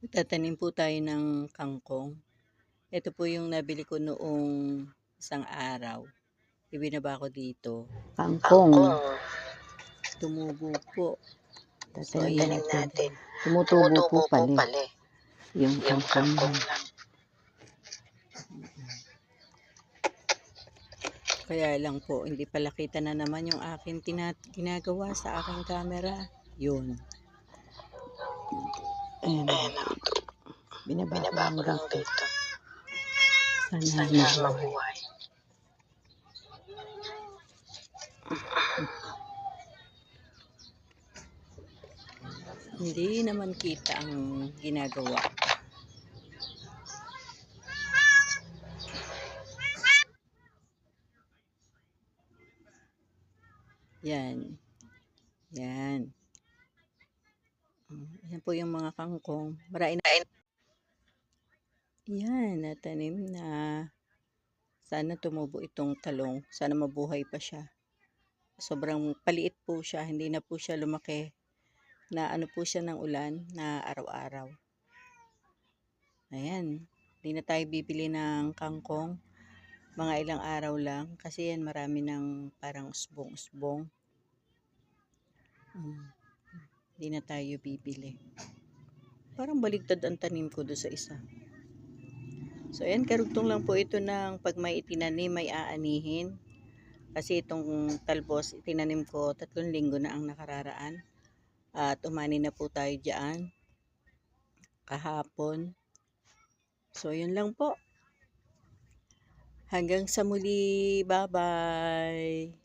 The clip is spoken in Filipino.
Tatanim po tayo ng kangkong. Ito po yung nabili ko noong isang araw. Ibinaba ko dito. Kangkong. Tumubo po. Tatanim ayan. natin. Tumutubo po pala. Yung kangkong. Kaya lang po, hindi pala kita na naman yung aking ginagawa sa aking camera. Yun. Ayan. Binaba ko lang dito. Sana mabuhay. Hindi naman kita ang ginagawa. Yan. Yan. Yan po yung mga kangkong. Marami na. Yan, natanim na. Sana tumubo itong talong. Sana mabuhay pa siya. Sobrang paliit po siya. Hindi na po siya lumaki. Na ano po siya ng ulan na araw-araw. Ayan. Hindi na tayo bibili ng kangkong. Mga ilang araw lang. Kasi yan marami ng parang usbong-usbong. Hindi na tayo bibili. Parang baligtad ang tanim ko doon sa isa. So ayan, karugtong lang po ito ng pag may itinanim, may aanihin. Kasi itong talbos, itinanim ko 3 linggo na ang nakararaan. At umani na po tayo dyan. Kahapon. So yun lang po. Hanggang sa muli. Bye-bye.